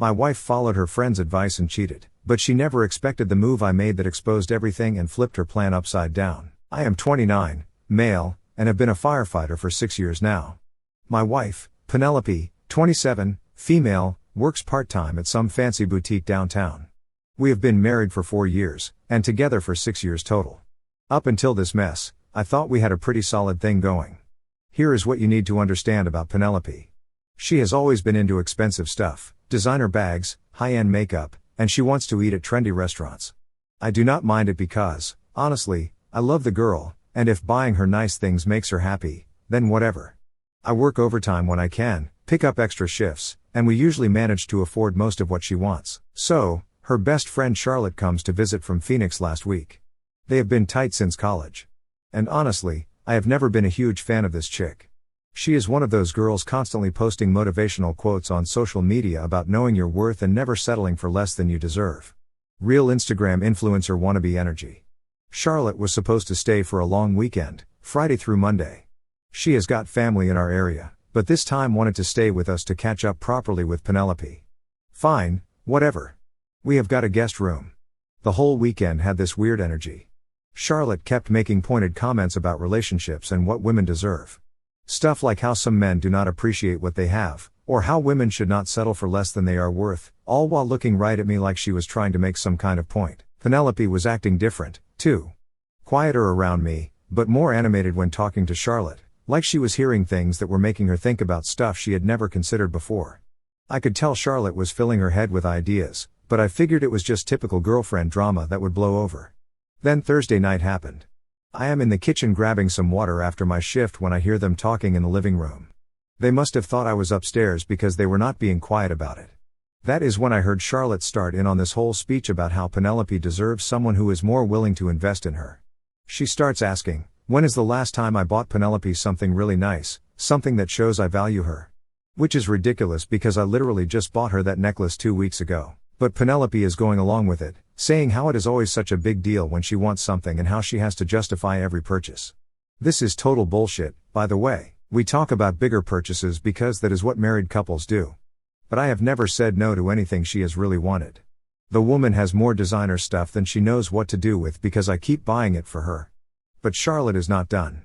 My wife followed her friend's advice and cheated, but she never expected the move I made that exposed everything and flipped her plan upside down. I am 29, male, and have been a firefighter for 6 years now. My wife, Penelope, 27, female, works part-time at some fancy boutique downtown. We have been married for 4 years, and together for 6 years total. Up until this mess, I thought we had a pretty solid thing going. Here is what you need to understand about Penelope. She has always been into expensive stuff, designer bags, high-end makeup, and she wants to eat at trendy restaurants. I do not mind it because, honestly, I love the girl, and if buying her nice things makes her happy, then whatever. I work overtime when I can, pick up extra shifts, and we usually manage to afford most of what she wants. So, her best friend Charlotte comes to visit from Phoenix last week. They have been tight since college. And honestly, I have never been a huge fan of this chick. She is one of those girls constantly posting motivational quotes on social media about knowing your worth and never settling for less than you deserve. Real Instagram influencer wannabe energy. Charlotte was supposed to stay for a long weekend, Friday through Monday. She has got family in our area, but this time wanted to stay with us to catch up properly with Penelope. Fine, whatever. We have got a guest room. The whole weekend had this weird energy. Charlotte kept making pointed comments about relationships and what women deserve. Stuff like how some men do not appreciate what they have, or how women should not settle for less than they are worth, all while looking right at me like she was trying to make some kind of point. Penelope was acting different, too. Quieter around me, but more animated when talking to Charlotte, like she was hearing things that were making her think about stuff she had never considered before. I could tell Charlotte was filling her head with ideas, but I figured it was just typical girlfriend drama that would blow over. Then Thursday night happened. I am in the kitchen grabbing some water after my shift when I hear them talking in the living room. They must have thought I was upstairs because they were not being quiet about it. That is when I heard Charlotte start in on this whole speech about how Penelope deserves someone who is more willing to invest in her. She starts asking, when is the last time I bought Penelope something really nice, something that shows I value her? Which is ridiculous because I literally just bought her that necklace 2 weeks ago. But Penelope is going along with it, saying how it is always such a big deal when she wants something and how she has to justify every purchase. This is total bullshit, by the way. We talk about bigger purchases because that is what married couples do. But I have never said no to anything she has really wanted. The woman has more designer stuff than she knows what to do with because I keep buying it for her. But Charlotte is not done.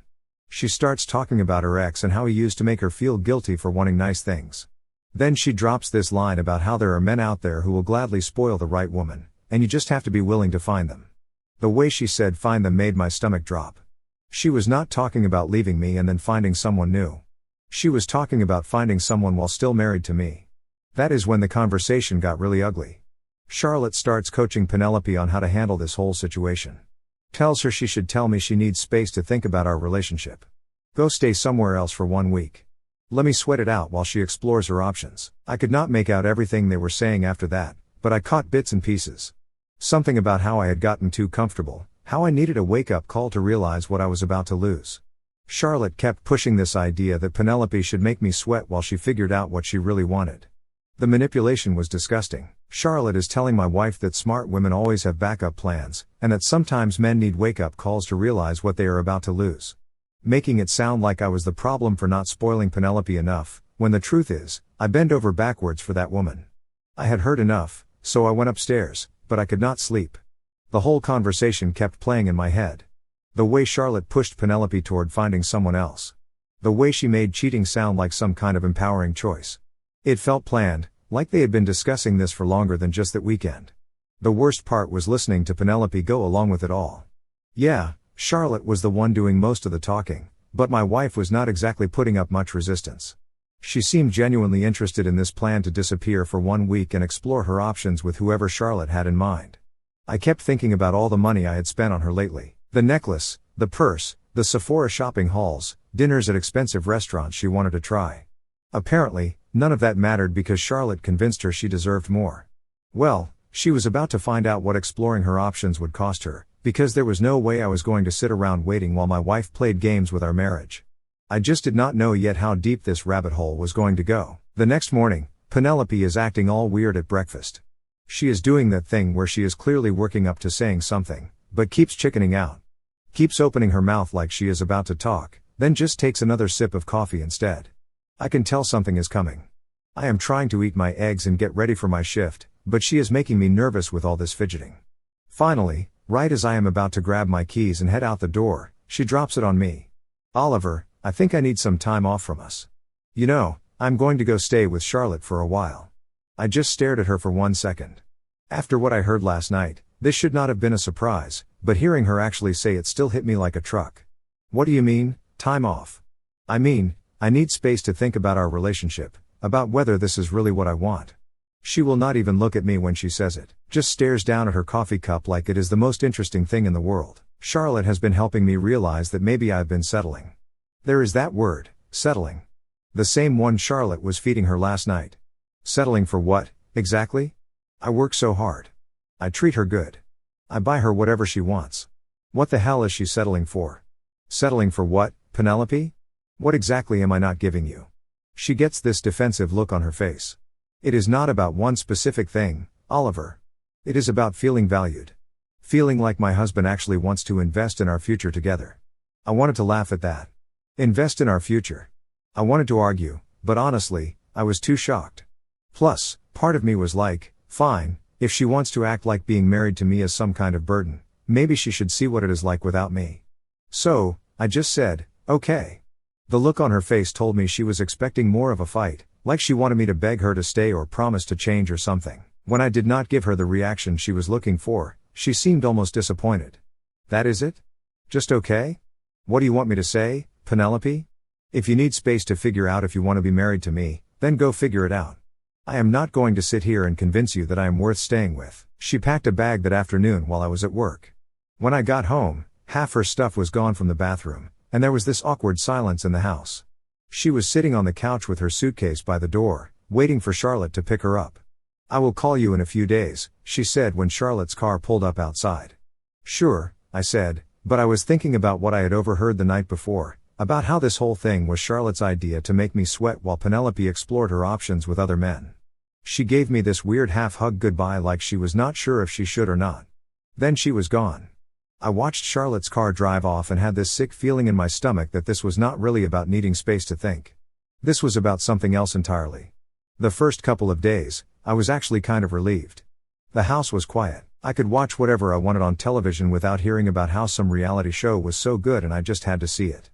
She starts talking about her ex and how he used to make her feel guilty for wanting nice things. Then she drops this line about how there are men out there who will gladly spoil the right woman, and you just have to be willing to find them. The way she said find them made my stomach drop. She was not talking about leaving me and then finding someone new. She was talking about finding someone while still married to me. That is when the conversation got really ugly. Charlotte starts coaching Penelope on how to handle this whole situation. Tells her she should tell me she needs space to think about our relationship. Go stay somewhere else for 1 week. Let me sweat it out while she explores her options. I could not make out everything they were saying after that, but I caught bits and pieces. Something about how I had gotten too comfortable, how I needed a wake-up call to realize what I was about to lose. Charlotte kept pushing this idea that Penelope should make me sweat while she figured out what she really wanted. The manipulation was disgusting. Charlotte is telling my wife that smart women always have backup plans, and that sometimes men need wake-up calls to realize what they are about to lose. Making it sound like I was the problem for not spoiling Penelope enough, when the truth is, I bend over backwards for that woman. I had heard enough, so I went upstairs, but I could not sleep. The whole conversation kept playing in my head. The way Charlotte pushed Penelope toward finding someone else. The way she made cheating sound like some kind of empowering choice. It felt planned, like they had been discussing this for longer than just that weekend. The worst part was listening to Penelope go along with it all. Yeah, Charlotte was the one doing most of the talking, but my wife was not exactly putting up much resistance. She seemed genuinely interested in this plan to disappear for 1 week and explore her options with whoever Charlotte had in mind. I kept thinking about all the money I had spent on her lately. The necklace, the purse, the Sephora shopping hauls, dinners at expensive restaurants she wanted to try. Apparently, none of that mattered because Charlotte convinced her she deserved more. Well, she was about to find out what exploring her options would cost her, because there was no way I was going to sit around waiting while my wife played games with our marriage. I just did not know yet how deep this rabbit hole was going to go. The next morning, Penelope is acting all weird at breakfast. She is doing that thing where she is clearly working up to saying something, but keeps chickening out. Keeps opening her mouth like she is about to talk, then just takes another sip of coffee instead. I can tell something is coming. I am trying to eat my eggs and get ready for my shift, but she is making me nervous with all this fidgeting. Finally, right as I am about to grab my keys and head out the door, she drops it on me. Oliver, I think I need some time off from us. You know, I'm going to go stay with Charlotte for a while. I just stared at her for 1 second. After what I heard last night, this should not have been a surprise, but hearing her actually say it still hit me like a truck. What do you mean, time off? I mean, I need space to think about our relationship, about whether this is really what I want. She will not even look at me when she says it, just stares down at her coffee cup like it is the most interesting thing in the world. Charlotte has been helping me realize that maybe I've been settling. There is that word, settling. The same one Charlotte was feeding her last night. Settling for what, exactly? I work so hard. I treat her good. I buy her whatever she wants. What the hell is she settling for? Settling for what, Penelope? What exactly am I not giving you? She gets this defensive look on her face. It is not about one specific thing, Oliver. It is about feeling valued. Feeling like my husband actually wants to invest in our future together. I wanted to laugh at that. Invest in our future. I wanted to argue, but honestly, I was too shocked. Plus, part of me was like, fine, if she wants to act like being married to me is some kind of burden, maybe she should see what it is like without me. So, I just said, okay. The look on her face told me she was expecting more of a fight, like she wanted me to beg her to stay or promise to change or something. When I did not give her the reaction she was looking for, she seemed almost disappointed. That is it? Just okay? What do you want me to say, Penelope? If you need space to figure out if you want to be married to me, then go figure it out. I am not going to sit here and convince you that I am worth staying with. She packed a bag that afternoon while I was at work. When I got home, half her stuff was gone from the bathroom, and there was this awkward silence in the house. She was sitting on the couch with her suitcase by the door, waiting for Charlotte to pick her up. I will call you in a few days, she said when Charlotte's car pulled up outside. Sure, I said, but I was thinking about what I had overheard the night before, about how this whole thing was Charlotte's idea to make me sweat while Penelope explored her options with other men. She gave me this weird half-hug goodbye like she was not sure if she should or not. Then she was gone. I watched Charlotte's car drive off and had this sick feeling in my stomach that this was not really about needing space to think. This was about something else entirely. The first couple of days, I was actually kind of relieved. The house was quiet. I could watch whatever I wanted on television without hearing about how some reality show was so good and I just had to see it.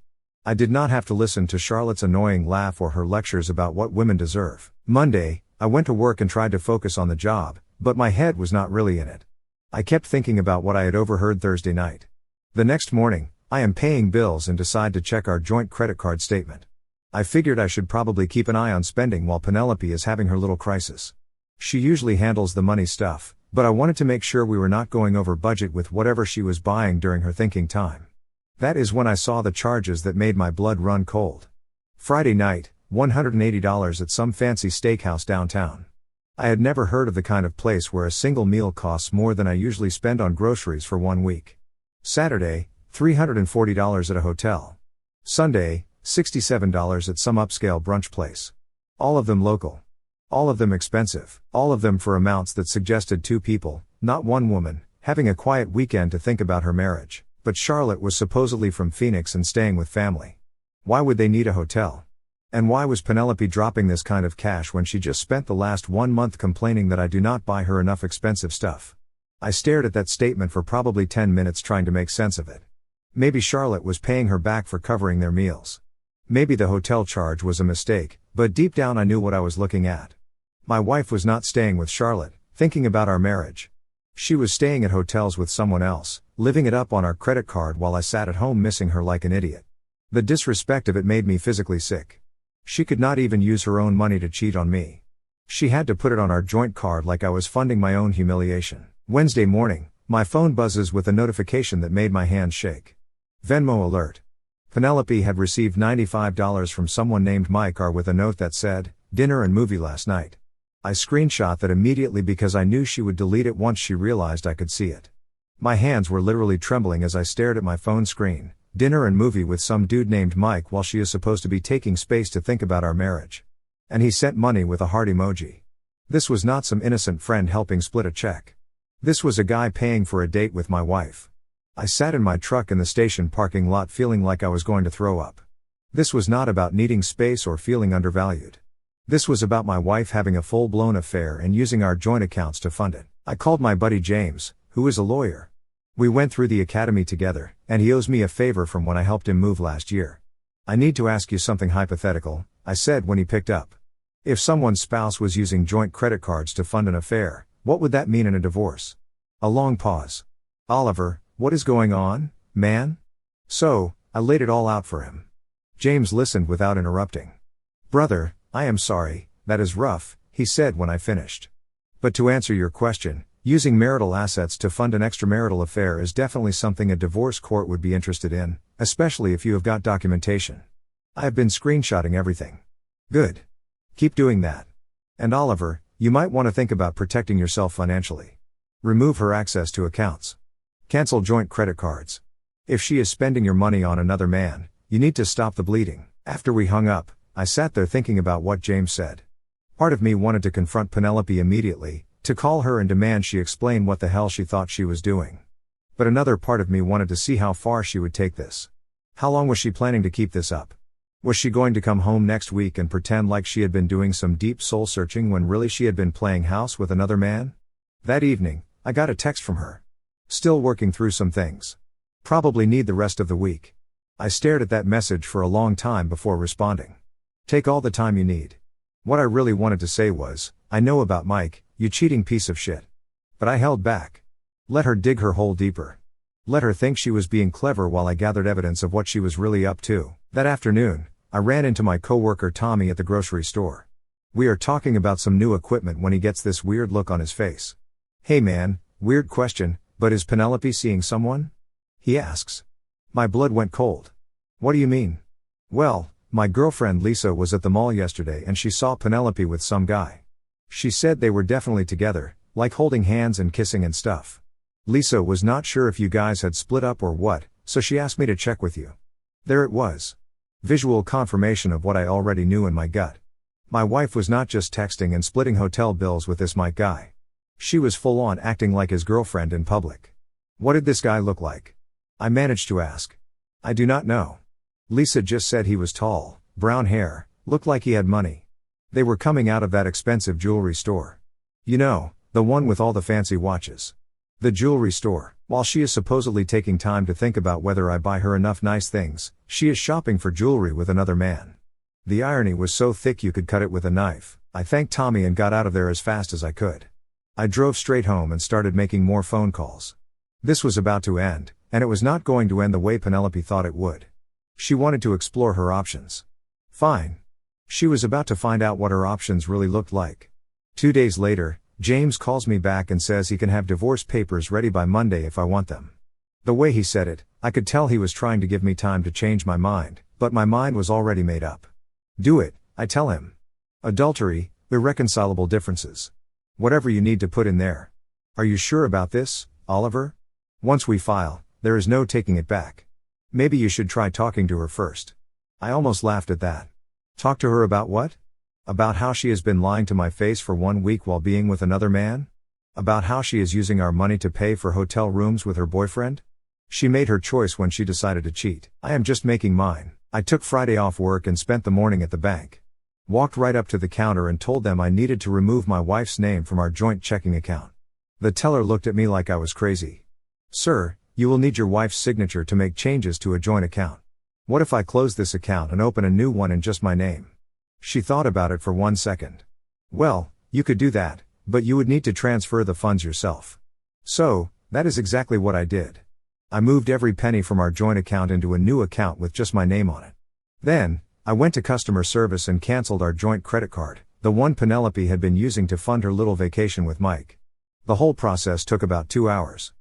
I did not have to listen to Charlotte's annoying laugh or her lectures about what women deserve. Monday, I went to work and tried to focus on the job, but my head was not really in it. I kept thinking about what I had overheard Thursday night. The next morning, I am paying bills and decide to check our joint credit card statement. I figured I should probably keep an eye on spending while Penelope is having her little crisis. She usually handles the money stuff, but I wanted to make sure we were not going over budget with whatever she was buying during her thinking time. That is when I saw the charges that made my blood run cold. Friday night, $180 at some fancy steakhouse downtown. I had never heard of the kind of place where a single meal costs more than I usually spend on groceries for 1 week. Saturday, $340 at a hotel. Sunday, $67 at some upscale brunch place. All of them local. All of them expensive. All of them for amounts that suggested 2 people, not 1 woman, having a quiet weekend to think about her marriage. But Charlotte was supposedly from Phoenix and staying with family. Why would they need a hotel? And why was Penelope dropping this kind of cash when she just spent the last 1 month complaining that I do not buy her enough expensive stuff? I stared at that statement for probably 10 minutes trying to make sense of it. Maybe Charlotte was paying her back for covering their meals. Maybe the hotel charge was a mistake, but deep down I knew what I was looking at. My wife was not staying with Charlotte, thinking about our marriage. She was staying at hotels with someone else, living it up on our credit card while I sat at home missing her like an idiot. The disrespect of it made me physically sick. She could not even use her own money to cheat on me. She had to put it on our joint card like I was funding my own humiliation. Wednesday morning, my phone buzzes with a notification that made my hands shake. Venmo alert. Penelope had received $95 from someone named Mike R with a note that said, "Dinner and movie last night." I screenshot that immediately because I knew she would delete it once she realized I could see it. My hands were literally trembling as I stared at my phone screen. Dinner and movie with some dude named Mike while she is supposed to be taking space to think about our marriage. And he sent money with a heart emoji. This was not some innocent friend helping split a check. This was a guy paying for a date with my wife. I sat in my truck in the station parking lot feeling like I was going to throw up. This was not about needing space or feeling undervalued. This was about my wife having a full-blown affair and using our joint accounts to fund it. I called my buddy James, who is a lawyer. We went through the academy together, and he owes me a favor from when I helped him move last year. I need to ask you something hypothetical, I said when he picked up. If someone's spouse was using joint credit cards to fund an affair, what would that mean in a divorce? A long pause. Oliver, what is going on, man? So, I laid it all out for him. James listened without interrupting. Brother, I am sorry, that is rough, he said when I finished. But to answer your question, using marital assets to fund an extramarital affair is definitely something a divorce court would be interested in, especially if you have got documentation. I have been screenshotting everything. Good. Keep doing that. And Oliver, you might want to think about protecting yourself financially. Remove her access to accounts. Cancel joint credit cards. If she is spending your money on another man, you need to stop the bleeding. After we hung up, I sat there thinking about what James said. Part of me wanted to confront Penelope immediately, to call her and demand she explain what the hell she thought she was doing. But another part of me wanted to see how far she would take this. How long was she planning to keep this up? Was she going to come home next week and pretend like she had been doing some deep soul searching when really she had been playing house with another man? That evening, I got a text from her. Still working through some things. Probably need the rest of the week. I stared at that message for a long time before responding. Take all the time you need. What I really wanted to say was, I know about Mike, you cheating piece of shit. But I held back. Let her dig her hole deeper. Let her think she was being clever while I gathered evidence of what she was really up to. That afternoon, I ran into my coworker Tommy at the grocery store. We are talking about some new equipment when he gets this weird look on his face. Hey man, weird question, but is Penelope seeing someone? He asks. My blood went cold. What do you mean? Well, my girlfriend Lisa was at the mall yesterday and she saw Penelope with some guy. She said they were definitely together, like holding hands and kissing and stuff. Lisa was not sure if you guys had split up or what, so she asked me to check with you. There it was. Visual confirmation of what I already knew in my gut. My wife was not just texting and splitting hotel bills with this Mike guy. She was full on acting like his girlfriend in public. What did this guy look like? I managed to ask. I do not know. Lisa just said he was tall, brown hair, looked like he had money. They were coming out of that expensive jewelry store. You know, the one with all the fancy watches. The jewelry store. While she is supposedly taking time to think about whether I buy her enough nice things, she is shopping for jewelry with another man. The irony was so thick you could cut it with a knife. I thanked Tommy and got out of there as fast as I could. I drove straight home and started making more phone calls. This was about to end, and it was not going to end the way Penelope thought it would. She wanted to explore her options. Fine. She was about to find out what her options really looked like. 2 days later, James calls me back and says he can have divorce papers ready by Monday if I want them. The way he said it, I could tell he was trying to give me time to change my mind, but my mind was already made up. Do it, I tell him. Adultery, irreconcilable differences. Whatever you need to put in there. Are you sure about this, Oliver? Once we file, there is no taking it back. Maybe you should try talking to her first. I almost laughed at that. Talk to her about what? About how she has been lying to my face for 1 week while being with another man? About how she is using our money to pay for hotel rooms with her boyfriend? She made her choice when she decided to cheat. I am just making mine. I took Friday off work and spent the morning at the bank. Walked right up to the counter and told them I needed to remove my wife's name from our joint checking account. The teller looked at me like I was crazy. Sir, you will need your wife's signature to make changes to a joint account. What if I close this account and open a new one in just my name? She thought about it for 1 second. Well, you could do that, but you would need to transfer the funds yourself. So, that is exactly what I did. I moved every penny from our joint account into a new account with just my name on it. Then, I went to customer service and canceled our joint credit card, the one Penelope had been using to fund her little vacation with Mike. The whole process took about 2 hours.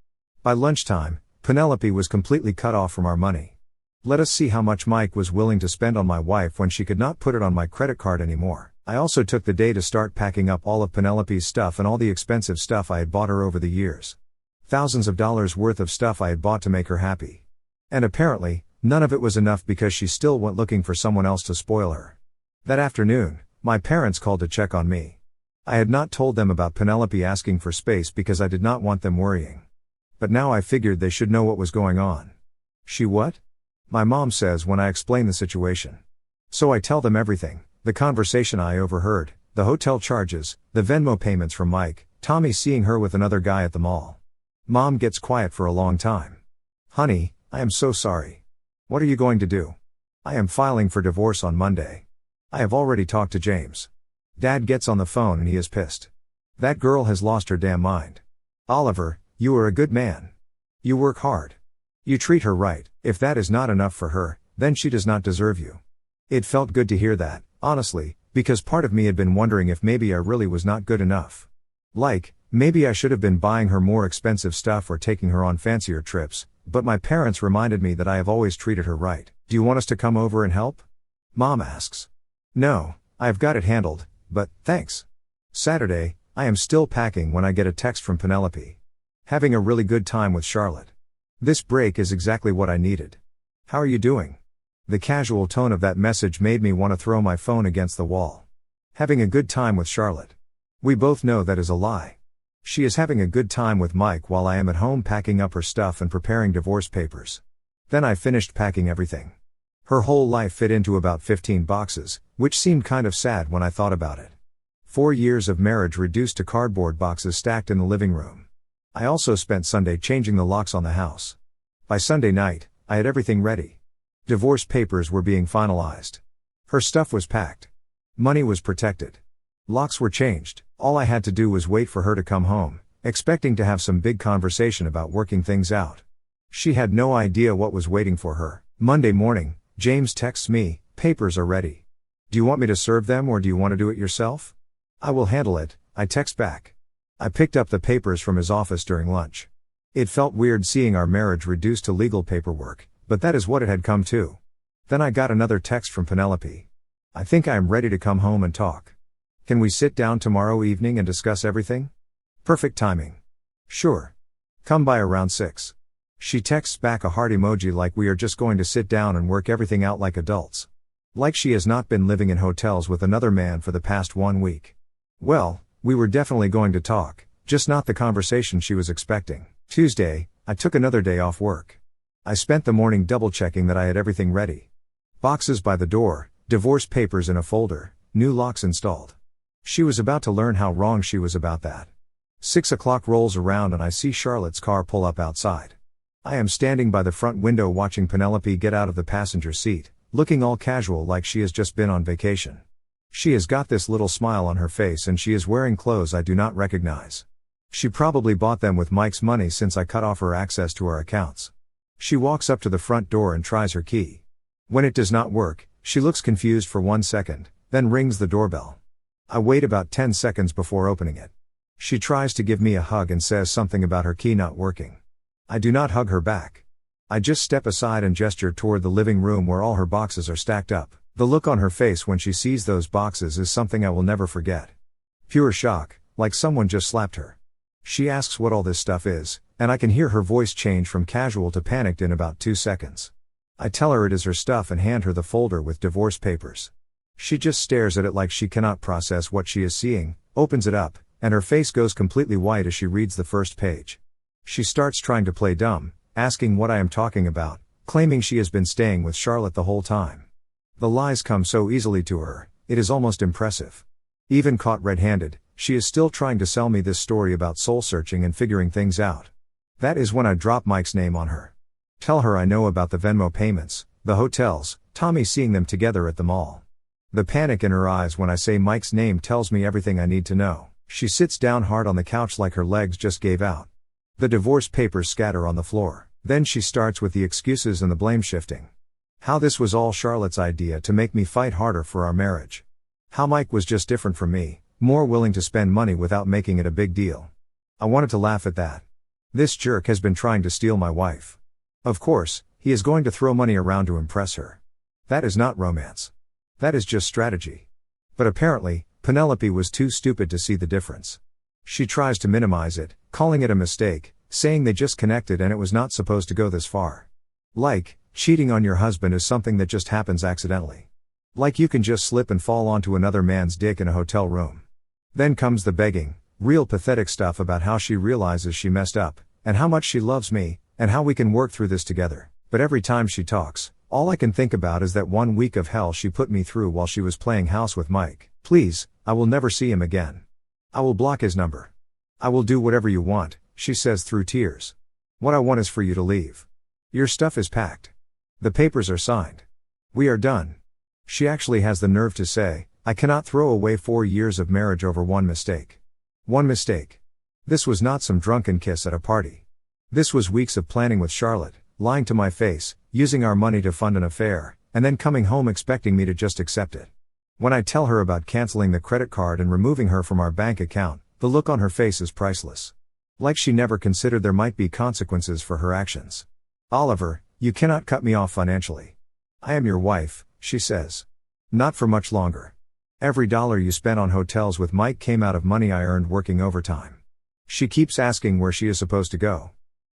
By lunchtime, Penelope was completely cut off from our money. Let us see how much Mike was willing to spend on my wife when she could not put it on my credit card anymore. I also took the day to start packing up all of Penelope's stuff and all the expensive stuff I had bought her over the years. Thousands of dollars worth of stuff I had bought to make her happy. And apparently, none of it was enough because she still went looking for someone else to spoil her. That afternoon, my parents called to check on me. I had not told them about Penelope asking for space because I did not want them worrying. But now I figured they should know what was going on. She what? My mom says when I explain the situation. So I tell them everything, The conversation I overheard, the hotel charges, the Venmo payments from Mike, Tommy seeing her with another guy at the mall. Mom gets quiet for a long time. Honey, I am so sorry. What are you going to do? I am filing for divorce on Monday. I have already talked to James. Dad gets on the phone and he is pissed. That girl has lost her damn mind. Oliver, you are a good man. You work hard. You treat her right. If that is not enough for her, then she does not deserve you. It felt good to hear that, honestly, because part of me had been wondering if maybe I really was not good enough. Like, maybe I should have been buying her more expensive stuff or taking her on fancier trips, but my parents reminded me that I have always treated her right. Do you want us to come over and help? Mom asks. No, I have got it handled, but, thanks. Saturday, I am still packing when I get a text from Penelope. Having a really good time with Charlotte. This break is exactly what I needed. How are you doing? The casual tone of that message made me want to throw my phone against the wall. Having a good time with Charlotte. We both know that is a lie. She is having a good time with Mike while I am at home packing up her stuff and preparing divorce papers. Then I finished packing everything. Her whole life fit into about 15 boxes, which seemed kind of sad when I thought about it. 4 years of marriage reduced to cardboard boxes stacked in the living room. I also spent Sunday changing the locks on the house. By Sunday night, I had everything ready. Divorce papers were being finalized. Her stuff was packed. Money was protected. Locks were changed. All I had to do was wait for her to come home, expecting to have some big conversation about working things out. She had no idea what was waiting for her. Monday morning, James texts me, papers are ready. Do you want me to serve them or do you want to do it yourself? I will handle it, I text back. I picked up the papers from his office during lunch. It felt weird seeing our marriage reduced to legal paperwork, but that is what it had come to. Then I got another text from Penelope. I think I am ready to come home and talk. Can we sit down tomorrow evening and discuss everything? Perfect timing. Sure. Come by around 6. She texts back a heart emoji like we are just going to sit down and work everything out like adults. Like she has not been living in hotels with another man for the past 1 week. Well, we were definitely going to talk, just not the conversation she was expecting. Tuesday, I took another day off work. I spent the morning double-checking that I had everything ready. Boxes by the door, divorce papers in a folder, new locks installed. She was about to learn how wrong she was about that. 6 o'clock rolls around and I see Charlotte's car pull up outside. I am standing by the front window watching Penelope get out of the passenger seat, looking all casual like she has just been on vacation. She has got this little smile on her face and she is wearing clothes I do not recognize. She probably bought them with Mike's money since I cut off her access to our accounts. She walks up to the front door and tries her key. When it does not work, she looks confused for 1 second, then rings the doorbell. I wait about 10 seconds before opening it. She tries to give me a hug and says something about her key not working. I do not hug her back. I just step aside and gesture toward the living room where all her boxes are stacked up. The look on her face when she sees those boxes is something I will never forget. Pure shock, like someone just slapped her. She asks what all this stuff is, and I can hear her voice change from casual to panicked in about 2 seconds. I tell her it is her stuff and hand her the folder with divorce papers. She just stares at it like she cannot process what she is seeing, opens it up, and her face goes completely white as she reads the first page. She starts trying to play dumb, asking what I am talking about, claiming she has been staying with Charlotte the whole time. The lies come so easily to her, it is almost impressive. Even caught red-handed, she is still trying to sell me this story about soul-searching and figuring things out. That is when I drop Mike's name on her. Tell her I know about the Venmo payments, the hotels, Tommy seeing them together at the mall. The panic in her eyes when I say Mike's name tells me everything I need to know. She sits down hard on the couch like her legs just gave out. The divorce papers scatter on the floor. Then she starts with the excuses and the blame shifting. How this was all Charlotte's idea to make me fight harder for our marriage. How Mike was just different from me, more willing to spend money without making it a big deal. I wanted to laugh at that. This jerk has been trying to steal my wife. Of course, he is going to throw money around to impress her. That is not romance. That is just strategy. But apparently, Penelope was too stupid to see the difference. She tries to minimize it, calling it a mistake, saying they just connected and it was not supposed to go this far. Like, cheating on your husband is something that just happens accidentally. Like you can just slip and fall onto another man's dick in a hotel room. Then comes the begging, real pathetic stuff about how she realizes she messed up, and how much she loves me, and how we can work through this together. But every time she talks, All I can think about is that 1 week of hell she put me through while she was playing house with Mike. Please, I will never see him again. I will block his number. I will do whatever you want, she says through tears. What I want is for you to leave. Your stuff is packed. The papers are signed. We are done. She actually has the nerve to say, I cannot throw away 4 years of marriage over one mistake. One mistake. This was not some drunken kiss at a party. This was weeks of planning with Charlotte, lying to my face, using our money to fund an affair, and then coming home expecting me to just accept it. When I tell her about canceling the credit card and removing her from our bank account, the look on her face is priceless. Like she never considered there might be consequences for her actions. Oliver, you cannot cut me off financially. I am your wife, she says. Not for much longer. Every dollar you spent on hotels with Mike came out of money I earned working overtime. She keeps asking where she is supposed to go.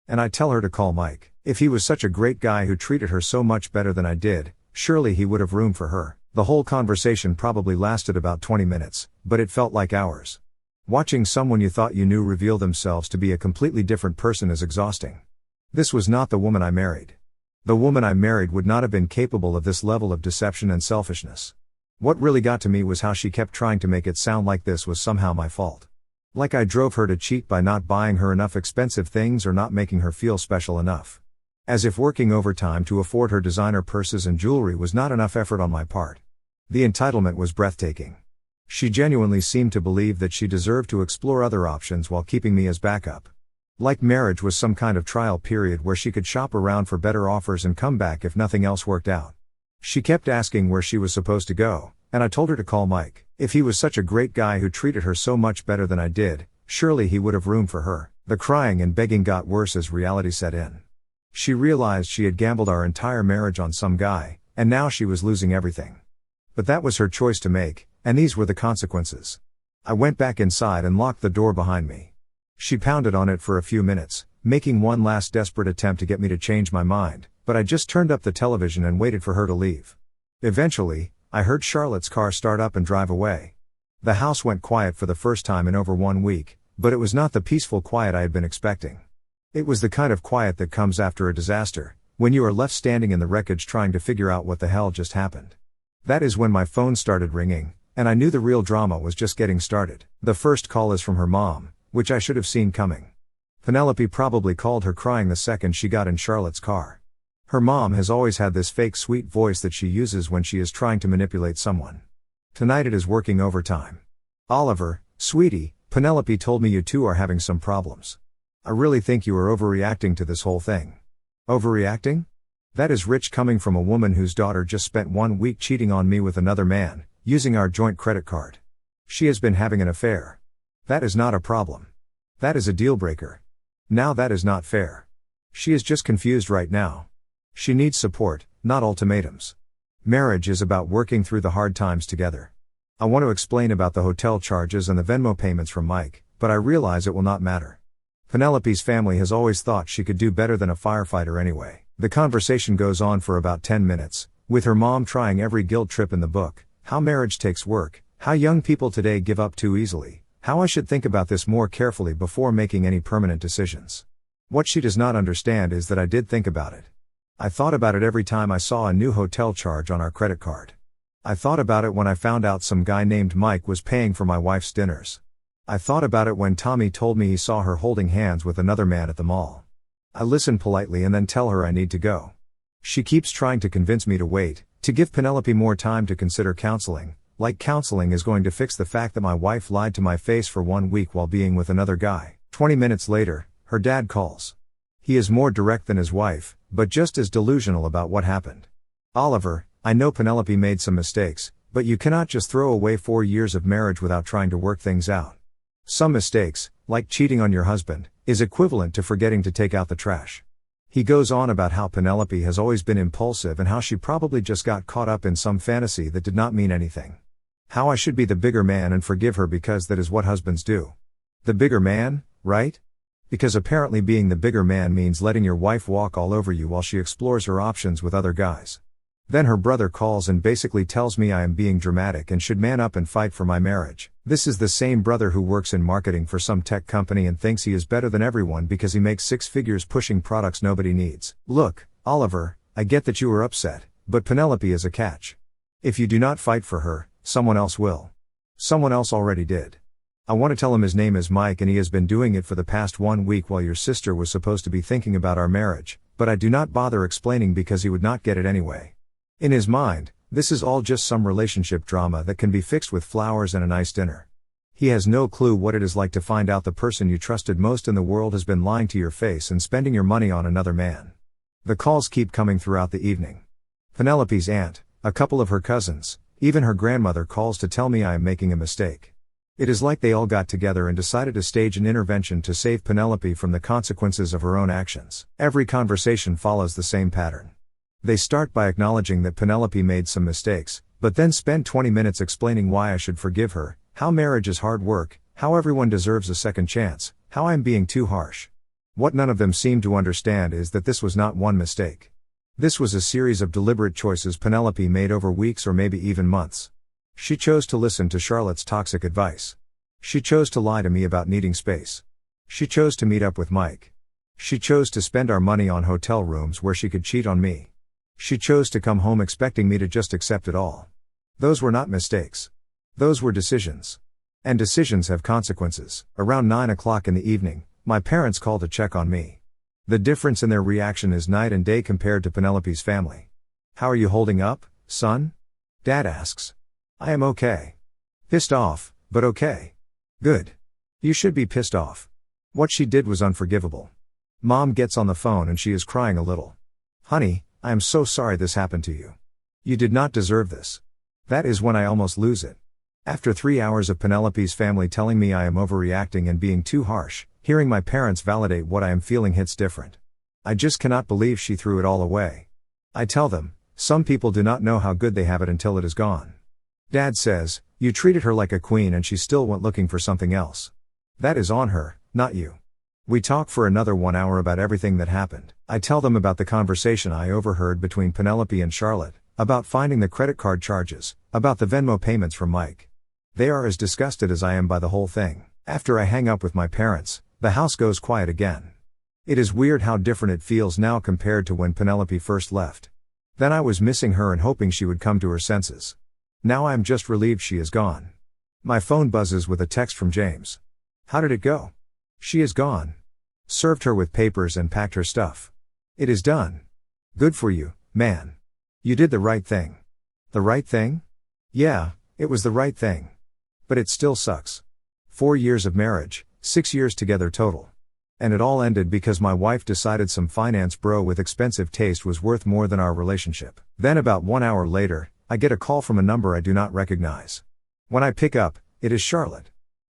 And I tell her to call Mike. If he was such a great guy who treated her so much better than I did, surely he would have room for her. The whole conversation probably lasted about 20 minutes, but it felt like hours. Watching someone you thought you knew reveal themselves to be a completely different person is exhausting. This was not the woman I married. The woman I married would not have been capable of this level of deception and selfishness. What really got to me was how she kept trying to make it sound like this was somehow my fault. Like I drove her to cheat by not buying her enough expensive things or not making her feel special enough. As if working overtime to afford her designer purses and jewelry was not enough effort on my part. The entitlement was breathtaking. She genuinely seemed to believe that she deserved to explore other options while keeping me as backup. Like marriage was some kind of trial period where she could shop around for better offers and come back if nothing else worked out. She kept asking where she was supposed to go, and I told her to call Mike. If he was such a great guy who treated her so much better than I did, surely he would have room for her. The crying and begging got worse as reality set in. She realized she had gambled our entire marriage on some guy, and now she was losing everything. But that was her choice to make, and these were the consequences. I went back inside and locked the door behind me. She pounded on it for a few minutes, making one last desperate attempt to get me to change my mind, but I just turned up the television and waited for her to leave. Eventually, I heard Charlotte's car start up and drive away. The house went quiet for the first time in over 1 week, but it was not the peaceful quiet I had been expecting. It was the kind of quiet that comes after a disaster, when you are left standing in the wreckage trying to figure out what the hell just happened. That is when my phone started ringing, and I knew the real drama was just getting started. The first call is from her mom, which I should have seen coming. Penelope probably called her crying the second she got in Charlotte's car. Her mom has always had this fake sweet voice that she uses when she is trying to manipulate someone. Tonight it is working overtime. Oliver, sweetie, Penelope told me you two are having some problems. I really think you are overreacting to this whole thing. Overreacting? That is rich coming from a woman whose daughter just spent 1 week cheating on me with another man, using our joint credit card. She has been having an affair. That is not a problem. That is a deal breaker. Now that is not fair. She is just confused right now. She needs support, not ultimatums. Marriage is about working through the hard times together. I want to explain about the hotel charges and the Venmo payments from Mike, but I realize it will not matter. Penelope's family has always thought she could do better than a firefighter anyway. The conversation goes on for about 10 minutes, with her mom trying every guilt trip in the book, how marriage takes work, how young people today give up too easily, how I should think about this more carefully before making any permanent decisions. What she does not understand is that I did think about it. I thought about it every time I saw a new hotel charge on our credit card. I thought about it when I found out some guy named Mike was paying for my wife's dinners. I thought about it when Tommy told me he saw her holding hands with another man at the mall. I listen politely and then tell her I need to go. She keeps trying to convince me to wait, to give Penelope more time to consider counseling, like counseling is going to fix the fact that my wife lied to my face for 1 week while being with another guy. 20 minutes later, her dad calls. He is more direct than his wife, but just as delusional about what happened. Oliver, I know Penelope made some mistakes, but you cannot just throw away 4 years of marriage without trying to work things out. Some mistakes, like cheating on your husband, is equivalent to forgetting to take out the trash. He goes on about how Penelope has always been impulsive and how she probably just got caught up in some fantasy that did not mean anything. How I should be the bigger man and forgive her because that is what husbands do. The bigger man, right? Because apparently being the bigger man means letting your wife walk all over you while she explores her options with other guys. Then her brother calls and basically tells me I am being dramatic and should man up and fight for my marriage. This is the same brother who works in marketing for some tech company and thinks he is better than everyone because he makes 6 figures pushing products nobody needs. Look, Oliver, I get that you are upset, but Penelope is a catch. If you do not fight for her, someone else will. Someone else already did. I want to tell him his name is Mike and he has been doing it for the past 1 week while your sister was supposed to be thinking about our marriage, but I do not bother explaining because he would not get it anyway. In his mind, this is all just some relationship drama that can be fixed with flowers and a nice dinner. He has no clue what it is like to find out the person you trusted most in the world has been lying to your face and spending your money on another man. The calls keep coming throughout the evening. Penelope's aunt, a couple of her cousins, even her grandmother calls to tell me I am making a mistake. It is like they all got together and decided to stage an intervention to save Penelope from the consequences of her own actions. Every conversation follows the same pattern. They start by acknowledging that Penelope made some mistakes, but then spend 20 minutes explaining why I should forgive her, how marriage is hard work, how everyone deserves a second chance, how I am being too harsh. What none of them seem to understand is that this was not one mistake. This was a series of deliberate choices Penelope made over weeks or maybe even months. She chose to listen to Charlotte's toxic advice. She chose to lie to me about needing space. She chose to meet up with Mike. She chose to spend our money on hotel rooms where she could cheat on me. She chose to come home expecting me to just accept it all. Those were not mistakes. Those were decisions. And decisions have consequences. Around 9 o'clock in the evening, my parents call to check on me. The difference in their reaction is night and day compared to Penelope's family. "How are you holding up, son?" Dad asks. "I am okay. Pissed off, but okay." "Good. You should be pissed off. What she did was unforgivable." Mom gets on the phone and she is crying a little. "Honey, I am so sorry this happened to you. You did not deserve this." That is when I almost lose it. After 3 hours of Penelope's family telling me I am overreacting and being too harsh, hearing my parents validate what I am feeling hits different. I just cannot believe she threw it all away. I tell them, some people do not know how good they have it until it is gone. Dad says, "You treated her like a queen and she still went looking for something else. That is on her, not you." We talk for another 1 hour about everything that happened. I tell them about the conversation I overheard between Penelope and Charlotte, about finding the credit card charges, about the Venmo payments from Mike. They are as disgusted as I am by the whole thing. After I hang up with my parents, the house goes quiet again. It is weird how different it feels now compared to when Penelope first left. Then I was missing her and hoping she would come to her senses. Now I am just relieved she is gone. My phone buzzes with a text from James. "How did it go?" "She is gone. Served her with papers and packed her stuff. It is done. Good for you, man. You did the right thing." The right thing? Yeah, it was the right thing. But it still sucks. 4 years of marriage, 6 years together total. And it all ended because my wife decided some finance bro with expensive taste was worth more than our relationship. Then about 1 hour later, I get a call from a number I do not recognize. When I pick up, it is Charlotte.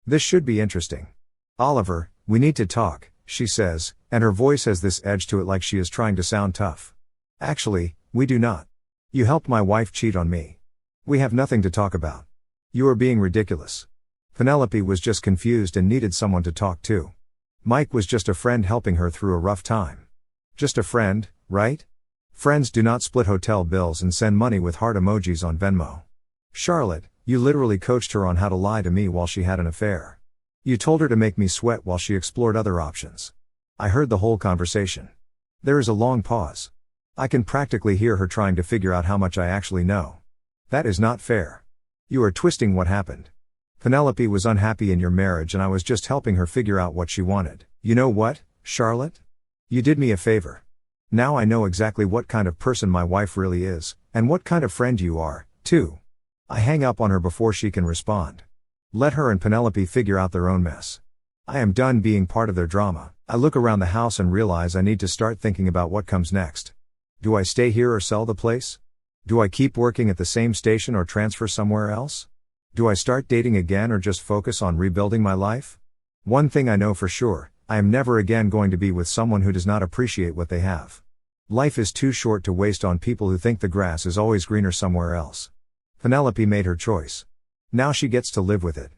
"This should be interesting. Oliver, we need to talk," she says, and her voice has this edge to it like she is trying to sound tough. "Actually, we do not. You helped my wife cheat on me. We have nothing to talk about. You are being ridiculous." Penelope was just confused and needed someone to talk to. Mike was just a friend helping her through a rough time. Just a friend, right? Friends do not split hotel bills and send money with heart emojis on Venmo. "Charlotte, you literally coached her on how to lie to me while she had an affair. You told her to make me sweat while she explored other options." I heard the whole conversation. There is a long pause. I can practically hear her trying to figure out how much I actually know. "That is not fair. You are twisting what happened. Penelope was unhappy in your marriage and I was just helping her figure out what she wanted. You know what, Charlotte? You did me a favor. Now I know exactly what kind of person my wife really is, and what kind of friend you are, too." I hang up on her before she can respond. Let her and Penelope figure out their own mess. I am done being part of their drama. I look around the house and realize I need to start thinking about what comes next. Do I stay here or sell the place? Do I keep working at the same station or transfer somewhere else? Do I start dating again or just focus on rebuilding my life? One thing I know for sure, I am never again going to be with someone who does not appreciate what they have. Life is too short to waste on people who think the grass is always greener somewhere else. Penelope made her choice. Now she gets to live with it.